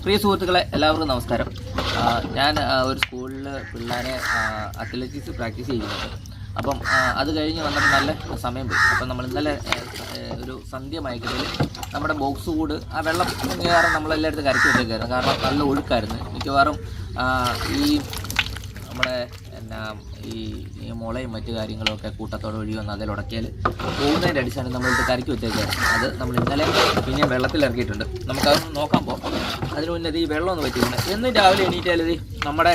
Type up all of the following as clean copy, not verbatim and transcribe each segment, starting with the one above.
പ്രിയ സുഹൃത്തുക്കളെ എല്ലാവർക്കും നമസ്കാരം. ഞാൻ ഒരു സ്കൂളിൽ പിള്ളേരെ അത്ലറ്റിക്സ് പ്രാക്ടീസ് ചെയ്യുന്നുണ്ട്. അപ്പം അത് കഴിഞ്ഞ് വന്നപ്പോൾ നല്ല സമയം പോയി. അപ്പം നമ്മൾ ഇന്നലെ ഒരു സന്ധ്യ മയക്കത്തിൽ നമ്മുടെ ബോക്സ് കൂട് ആ വെള്ളം മിക്കവാറും നമ്മളെല്ലായിടത്തും കരക്കി വെച്ചേക്കായിരുന്നു. കാരണം നല്ല ഒഴുക്കായിരുന്നു. മിക്കവാറും ഈ നമ്മുടെ ഈ മുളയും മറ്റു കാര്യങ്ങളൊക്കെ കൂട്ടത്തോടെ ഒഴി വന്ന് അതിലുടക്കിയാൽ പോകുന്നതിൻ്റെ അടിസ്ഥാനം നമ്മളിത് കരക്കി വെച്ചേക്കായിരുന്നു. അത് നമ്മൾ ഇന്നലെ പിന്നെ വെള്ളത്തിൽ ഇറക്കിയിട്ടുണ്ട്. നമുക്കതൊന്ന് നോക്കാൻ പോകാം. അതിന് മുന്നേ ഈ വെള്ളം ഒന്ന് പറ്റിയിട്ടുണ്ട്. എന്നും രാവിലെ എണീറ്റാൽ ഇത് നമ്മുടെ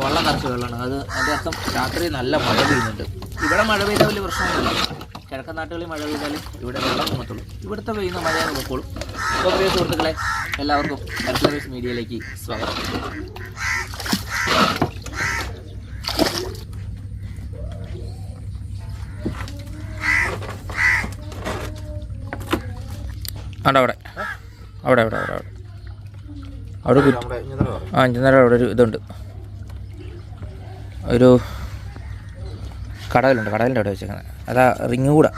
വെള്ളം നിറച്ച വെള്ളമാണ്. അതിൻ്റെ അർത്ഥം രാത്രി നല്ല മഴ പെയ്യുന്നുണ്ട്. ഇവിടെ മഴ പെയ്താൽ വലിയ പ്രശ്നമൊന്നുമില്ല. കിഴക്കൻ നാട്ടുകളിൽ മഴ പെയ്താലും ഇവിടെ വെള്ളം പൊങ്ങത്തുള്ളൂ. ഇവിടുത്തെ പെയ്യുന്ന മഴയാണ് നോക്കോളും. അപ്പോൾ പ്രിയ സുഹൃത്തുക്കളെ എല്ലാവർക്കും ഹെൽത്ത് മീഡിയയിലേക്ക് സ്വാഗതം. അവിടെ അവിടെ അവിടെ അവിടെ അവിടെ ഇഞ്ചിന്നേരം അവിടെ ഒരു ഇതുണ്ട്, ഒരു കടവിലുണ്ട്. കടവിൻ്റെ അവിടെ വെച്ചേക്കുന്നത് അതാ റിങ് കൂടെ.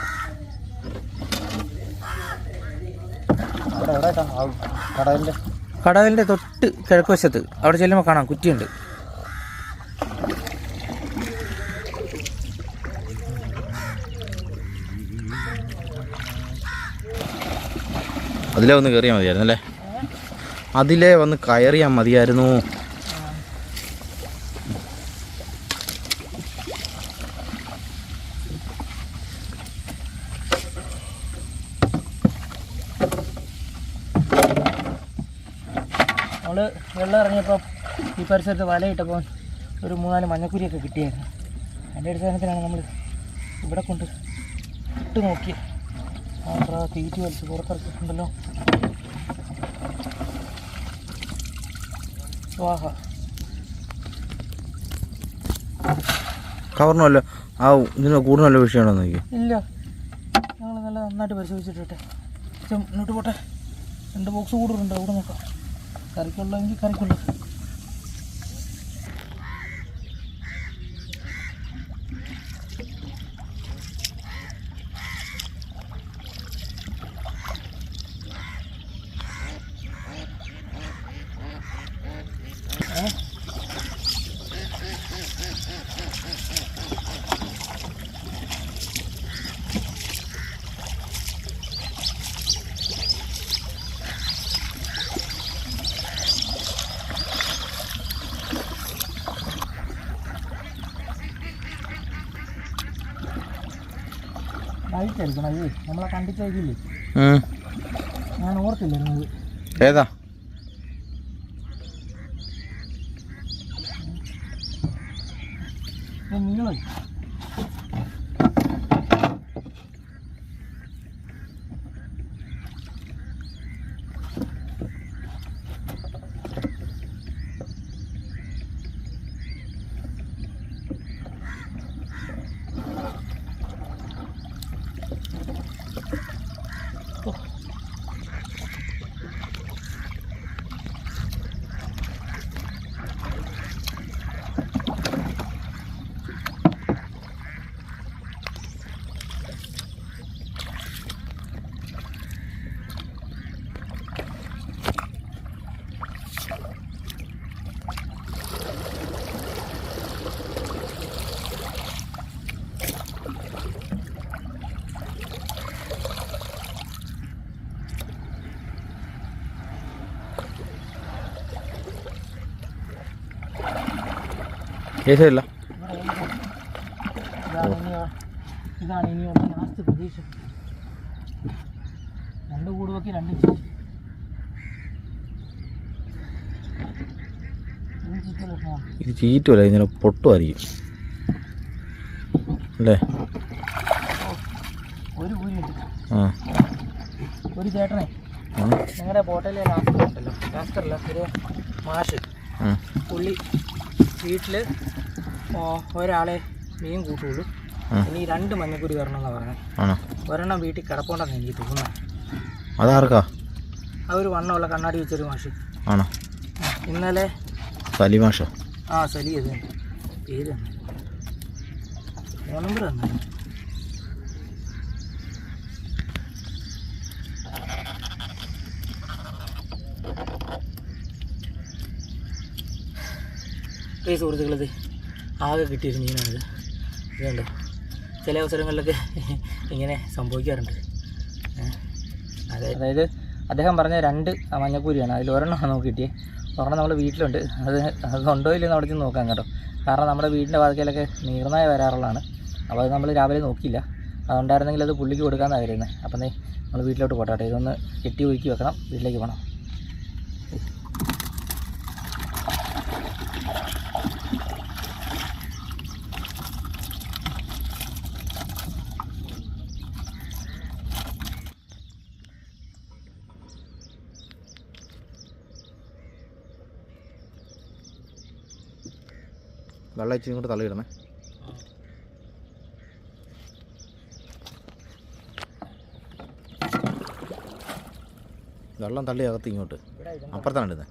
കടവിൻ്റെ തൊട്ട് കിഴക്ക് വശത്ത് അവിടെ ചെല്ലുമ്പോൾ കാണാം കുറ്റിയുണ്ട്. അതിലേ വന്ന് കയറിയാൽ മതിയായിരുന്നു അല്ലേ? അതിലേ വന്ന് കയറിയാൽ മതിയായിരുന്നു. നമ്മൾ വെള്ളം ഇറങ്ങിയപ്പോൾ ഈ പരിസരത്ത് വലയിട്ടപ്പോൾ ഒരു 3-4 മഞ്ഞക്കുരിയൊക്കെ കിട്ടിയായിരുന്നു. അതിൻ്റെ അടിസ്ഥാനത്തിലാണ് നമ്മൾ ഇവിടെ കൊണ്ട് ഇട്ട് നോക്കിയത്. തീറ്റി വലിച്ച് പുറത്തിറക്കിയിട്ടുണ്ടല്ലോ. വാഹ കവറിനല്ലോ ആ ഇതിന് കൂടുതൽ വിഷയമാണോ നോക്കി? ഇല്ല, ഞങ്ങൾ നല്ല നന്നായിട്ട് പരിശോധിച്ചിട്ടെ. മുന്നോട്ട് പോട്ടെ. 2 ബോക്സ് കൂടുതലുണ്ട്. അവിടെ നോക്കാം. കറിക്കുള്ളെങ്കിൽ കറിക്കുള്ള. ലൈറ്റായിരിക്കണം. അയ്യേ, നമ്മളെ കണ്ടിട്ടേക്കില്ലേ? ഞാൻ ഓർത്തില്ലായിരുന്നത്. ഏതാ? നിങ്ങൾ ഏതല്ല ഇതാണ് ഇനിയുള്ള ലാസ്റ്റ് പ്രതീക്ഷ. 2 കൂട് നോക്കി 2 ഇഞ്ച് ഇത് ചീറ്റുമല്ല, ഇങ്ങനെ പൊട്ടുമായിരിക്കും അല്ലേ? ഒരു കൂരിയുണ്ട്. ഒരു ചേട്ടനെ ഞങ്ങളുടെ ബോട്ടയിലെ ലാസ്റ്ററല്ല ഒരു മാഷ് പുള്ളി വീട്ടിൽ ഒരാളെ മീൻ കൂട്ടുള്ളൂ. ഇനി 2 മഞ്ഞക്കുരി വരണമെന്നാണ് പറഞ്ഞത്. ഒരെണ്ണം വീട്ടിൽ കിടപ്പുണ്ടെന്ന് എനിക്ക് തോന്നുന്നു. അതാർക്കാ? അതൊരു വണ്ണമുള്ള കണ്ണാടി വെച്ചൊരു മാഷ് ആണോ? ഇന്നലെ സലി മാഷോ? സലി അത് പേര് ഫോൺ നമ്പർ തന്നെ. ഈ സുഹൃത്തുക്കളത് ആകെ കിട്ടിയൊരു മീനാണിത്. ഇതുണ്ട്, ചില അവസരങ്ങളിലൊക്കെ ഇങ്ങനെ സംഭവിക്കാറുണ്ട്. അതായത് അദ്ദേഹം പറഞ്ഞ 2 മഞ്ഞക്കൂരിയാണ്, അതിൽ ഒരെണ്ണമാണ് നമുക്ക് കിട്ടിയത്. ഒരെണ്ണം നമ്മുടെ വീട്ടിലുണ്ട്. അതുണ്ടോ ഇല്ലെന്ന് അവിടെ ചെന്ന് നോക്കാം കേട്ടോ. കാരണം നമ്മുടെ വീടിൻ്റെ വാതിക്കലൊക്കെ നീർനായ വരാറുള്ളതാണ്. അപ്പോൾ അത് നമ്മൾ രാവിലെ നോക്കിയില്ല. അതുകൊണ്ടായിരുന്നെങ്കിൽ അത് പുള്ളിക്ക് കൊടുക്കാമെന്നാണ് കരുതുന്നത്. അപ്പം നമ്മൾ വീട്ടിലോട്ട് പോട്ടെ. ഇതൊന്ന് കെട്ടി ഒരുക്കി വെക്കണം, വീട്ടിലേക്ക് പോകണം. വെള്ളം ഇച്ചിരി ഇങ്ങോട്ട് തള്ളിയിടണേ. വെള്ളം തള്ളി അകത്ത് ഇങ്ങോട്ട് അപ്പുറത്താണ് ഇടുന്നത്.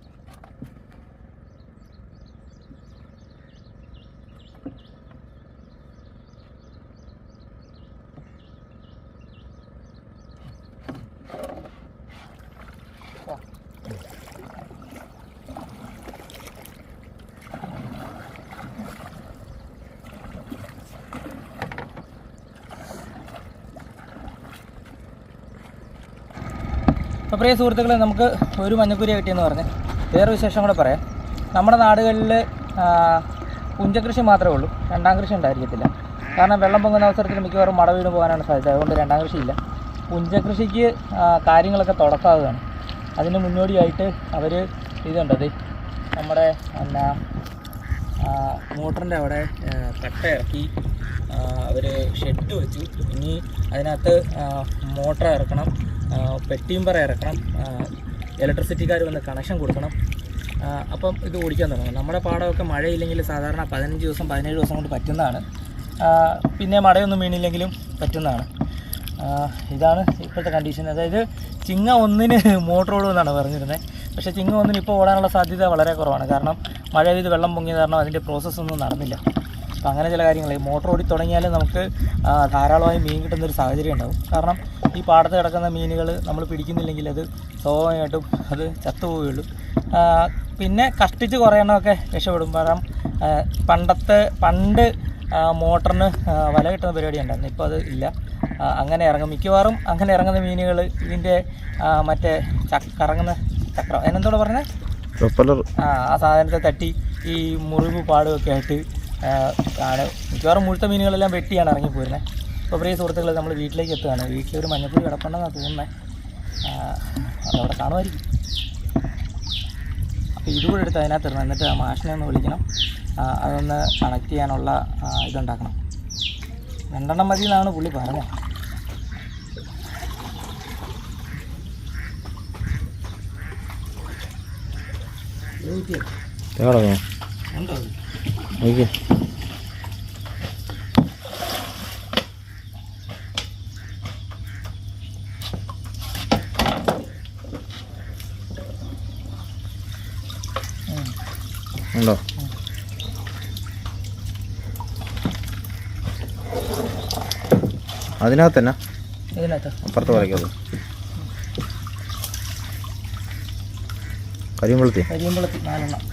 അപ്പോൾ പ്രിയ സുഹൃത്തുക്കളെ, നമുക്ക് ഒരു മഞ്ഞക്കുരി കിട്ടിയെന്ന് പറഞ്ഞ് വേറെ വിശേഷം കൂടെ പറയാം. നമ്മുടെ നാടുകളിൽ പുഞ്ചകൃഷി മാത്രമേ ഉള്ളൂ, 2ാം കൃഷി ഉണ്ടായിരിക്കത്തില്ല. കാരണം വെള്ളം പൊങ്ങുന്ന അവസരത്തിൽ മിക്കവാറും മട വീണ് പോകാനാണ് സാധ്യത. അതുകൊണ്ട് 2ാം കൃഷിയില്ല. പുഞ്ചകൃഷിക്ക് കാര്യങ്ങളൊക്കെ തുടക്കാവുകയാണ്. അതിന് മുന്നോടിയായിട്ട് അവർ ഇതുണ്ടത് നമ്മുടെ മോട്ടറിൻ്റെ അവിടെ കട്ട ഇറക്കി അവർ ഷെഡ് വെച്ചു. ഇനി അതിനകത്ത് മോട്ടർ ഇറക്കണം, പെട്ടിയും ഇറക്കണം, ഇലക്ട്രിസിറ്റിക്കാർ വന്ന് കണക്ഷൻ കൊടുക്കണം. അപ്പം ഇത് ഓടിക്കാൻ തുടങ്ങും. നമ്മുടെ പാടമൊക്കെ മഴയില്ലെങ്കിൽ സാധാരണ 15 ദിവസം 17 ദിവസം കൊണ്ട് പറ്റുന്നതാണ്. പിന്നെ മഴയൊന്നും വീണില്ലെങ്കിലും പറ്റുന്നതാണ്. ഇതാണ് ഇപ്പോഴത്തെ കണ്ടീഷൻ. അതായത് ചിങ്ങ 1-ന് മോട്ടർ ഓടുമെന്നാണ് പറഞ്ഞിരുന്നത്. പക്ഷേ ചിങ്ങ 1-ന് ഇപ്പോൾ ഓടാനുള്ള സാധ്യത വളരെ കുറവാണ്. കാരണം മഴ പെയ്ത് വെള്ളം പൊങ്ങിയത് കാരണം അതിൻ്റെ പ്രോസസ്സൊന്നും നടന്നില്ല. അപ്പോൾ അങ്ങനെ ചില കാര്യങ്ങൾ മോട്ടർ ഓടി തുടങ്ങിയാൽ നമുക്ക് ധാരാളമായി മീൻ കിട്ടുന്നൊരു സാഹചര്യം ഉണ്ടാകും. കാരണം ഈ പാടത്ത് കിടക്കുന്ന മീനുകൾ നമ്മൾ പിടിക്കുന്നില്ലെങ്കിൽ അത് സ്വാഭാവികമായിട്ടും അത് ചത്തുപോവുകയുള്ളൂ. പിന്നെ കഷ്ടിച്ച് കുറേ എണ്ണമൊക്കെ രക്ഷപ്പെടും. കാരണം പണ്ട് മോട്ടറിന് വല കിട്ടുന്ന പരിപാടി ഉണ്ടായിരുന്നു, ഇപ്പോൾ അത് ഇല്ല. അങ്ങനെ ഇറങ്ങും, മിക്കവാറും അങ്ങനെ ഇറങ്ങുന്ന മീനുകൾ ഇതിൻ്റെ മറ്റേ കറങ്ങുന്ന ചക്രം അതിനെന്തോടെ പറഞ്ഞത്, ആ സാധനത്തെ തട്ടി ഈ മുറിവ് പാടുമൊക്കെ ആയിട്ട് ആണ് മിക്കവാറും മുഴുത്ത മീനുകളെല്ലാം വെട്ടിയാണ് ഇറങ്ങിപ്പോരുന്നത്. അപ്പോൾ പ്രിയ സുഹൃത്തുക്കൾ, നമ്മൾ വീട്ടിലേക്ക് എത്തുകയാണ്. വീട്ടിലൊരു മഞ്ഞക്കുരി കിടപ്പുണ്ടെന്നാണ് തോന്നുന്നത്. അതവിടെ കാണുമായിരിക്കും. അപ്പോൾ ഇതുകൂടെ എടുത്ത് അതിനകത്ത് ഇടണം. എന്നിട്ട് ആ മാഷിനെ ഒന്ന് വിളിക്കണം, അതൊന്ന് കണക്ട് ചെയ്യാനുള്ള ഇതുണ്ടാക്കണം. 2 മതി എന്നാണ് പുള്ളി പറഞ്ഞത്. ഉണ്ടോ ഉണ്ടോ? അതിനകത്ത് തന്നെ ഇതിനകത്ത് അപ്പുറത്ത് വരയ്ക്കത് കരിമ്പളത്തി 4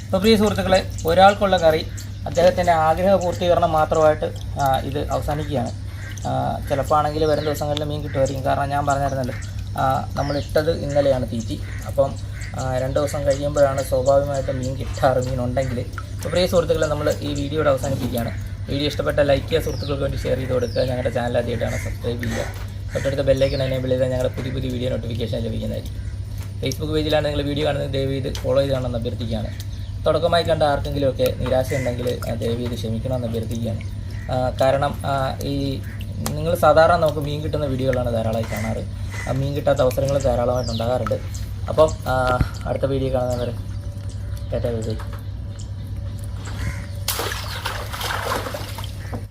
അപ്പോൾ പ്രിയ സുഹൃത്തുക്കളെ, ഒരാൾക്കുള്ള കറി അദ്ദേഹത്തിൻ്റെ ആഗ്രഹ പൂർത്തീകരണം മാത്രമായിട്ട് ഇത് അവസാനിക്കുകയാണ്. ചിലപ്പോൾ ആണെങ്കിൽ വരും ദിവസങ്ങളിൽ മീൻ കിട്ടുമായിരിക്കും. കാരണം ഞാൻ പറഞ്ഞിരുന്നല്ലോ, നമ്മളിട്ടത് ഇന്നലെയാണ് തീറ്റി. അപ്പം 2 ദിവസം കഴിയുമ്പോഴാണ് സ്വാഭാവികമായിട്ടും മീൻ കിട്ടാറ്, മീനുണ്ടെങ്കിൽ. അപ്പോൾ പ്രിയ സുഹൃത്തുക്കളെ, നമ്മൾ ഈ വീഡിയോയുടെ അവസാനിപ്പിക്കുകയാണ്. വീഡിയോ ഇഷ്ടപ്പെട്ട ലൈക്ക് ചെയ്യുക, സുഹൃത്തുക്കൾക്ക് വേണ്ടി ഷെയർ ചെയ്ത് കൊടുക്കുക. ഞങ്ങളുടെ ചാനൽ ആദ്യമായിട്ടാണ് സബ്സ്ക്രൈബ് ചെയ്യുക. തൊട്ടടുത്ത ബെല്ലൈക്കൺ എനേബിൾ ചെയ്താൽ ഞങ്ങളുടെ പുതിയ വീഡിയോ നോട്ടിഫിക്കേഷൻ ലഭിക്കുന്നതായിരിക്കും. ഫേസ്ബുക്ക് പേജിലാണ് നിങ്ങൾ വീഡിയോ കാണുന്നത്, ദയവ് ചെയ്ത് ഫോളോ ചെയ്ത് കാണുമെന്ന് അഭ്യർത്ഥിക്കുകയാണ്. തുടക്കമായി കണ്ട ആർക്കെങ്കിലുമൊക്കെ നിരാശയുണ്ടെങ്കിൽ ദയവ് ചെയ്ത് ക്ഷമിക്കണമെന്ന് അഭ്യർത്ഥിക്കുകയാണ്. കാരണം ഈ നിങ്ങൾ സാധാരണ നമുക്ക് മീൻ കിട്ടുന്ന വീഡിയോകളാണ് ധാരാളമായി കാണാറ്. മീൻ കിട്ടാത്ത അവസരങ്ങൾ ധാരാളമായിട്ട് ഉണ്ടാകാറുണ്ട്. അപ്പം അടുത്ത വീഡിയോ കാണുന്നവരെ ടാറ്റാ ബൈ ബൈ.